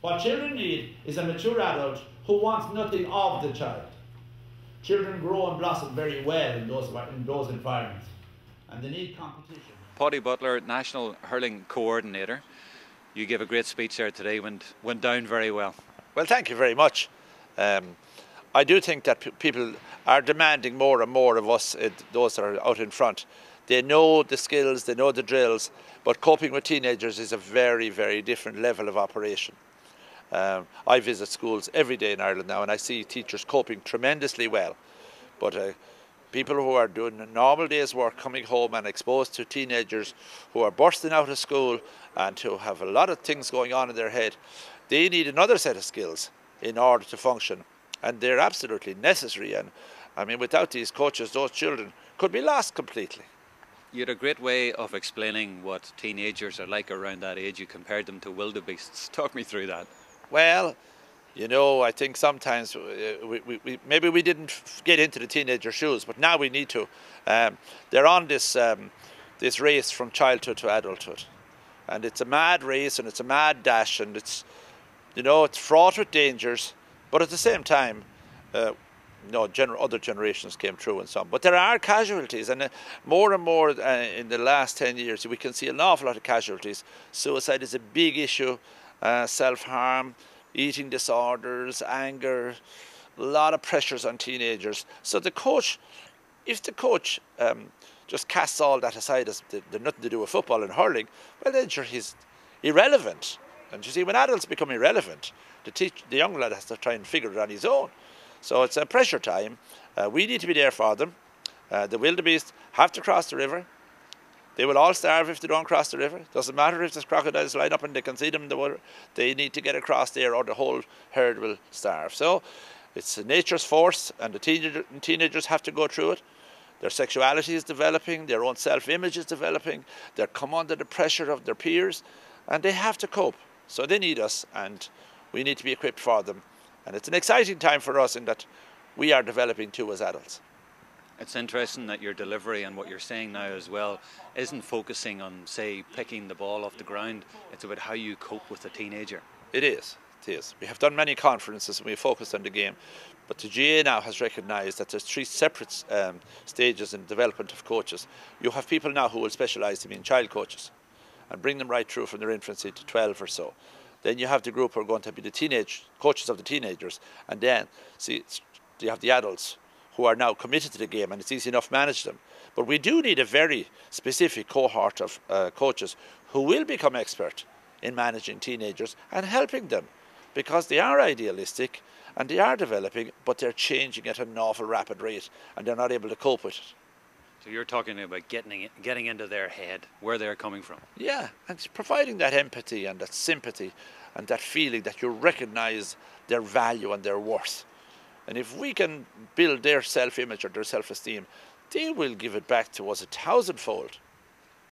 What children need is a mature adult who wants nothing of the child. Children grow and blossom very well in those environments, and they need competition. Paudie Butler, National Hurling Coordinator. You gave a great speech there today, went down very well. Well, thank you very much. I do think that people are demanding more and more of us, those that are out in front. They know the skills, they know the drills, but coping with teenagers is a very, very different level of operation. I visit schools every day in Ireland now, and I see teachers coping tremendously well. But people who are doing a normal day's work, coming home and exposed to teenagers who are bursting out of school and who have a lot of things going on in their head, they need another set of skills in order to function. And they're absolutely necessary. And I mean, without these coaches, those children could be lost completely. You had a great way of explaining what teenagers are like around that age. You compared them to wildebeests. Talk me through that. Well, you know, I think sometimes maybe we didn't get into the teenager shoes, but now we need to. They're on this race from childhood to adulthood, and it's a mad race and it's a mad dash, and it's, you know, it's fraught with dangers, but at the same time, other generations came through and some. But there are casualties, and more and more in the last 10 years, we can see an awful lot of casualties. Suicide is a big issue. Self-harm, eating disorders, anger, a lot of pressures on teenagers. So the coach, if the coach just casts all that aside as they're nothing to do with football and hurling, well then sure, he's irrelevant. And you see, when adults become irrelevant, the young lad has to try and figure it on his own. So it's a pressure time. We need to be there for them. The wildebeest have to cross the river. They will all starve if they don't cross the river. Doesn't matter if there's crocodiles line up and they can see them in the water. They need to get across there or the whole herd will starve. So it's nature's force, and the teenagers have to go through it. Their sexuality is developing, their own self-image is developing. They're come under the pressure of their peers, and they have to cope. So they need us, and we need to be equipped for them. And it's an exciting time for us in that we are developing too as adults. It's interesting that your delivery and what you're saying now as well isn't focusing on, say, picking the ball off the ground. It's about how you cope with a teenager. It is. It is. We have done many conferences and we focused on the game. But the GA now has recognised that there's three separate stages in development of coaches. You have people now who will specialise in being child coaches and bring them right through from their infancy to 12 or so. Then you have the group who are going to be the teenage coaches of the teenagers. And then, see, you have the adults who are now committed to the game, and it's easy enough to manage them. But we do need a very specific cohort of coaches who will become expert in managing teenagers and helping them, because they are idealistic and they are developing, but they're changing at an awful rapid rate and they're not able to cope with it. So you're talking about getting into their head, where they're coming from. Yeah, and providing that empathy and that sympathy and that feeling that you recognise their value and their worth. And if we can build their self-image or their self-esteem, they will give it back to us 1,000-fold.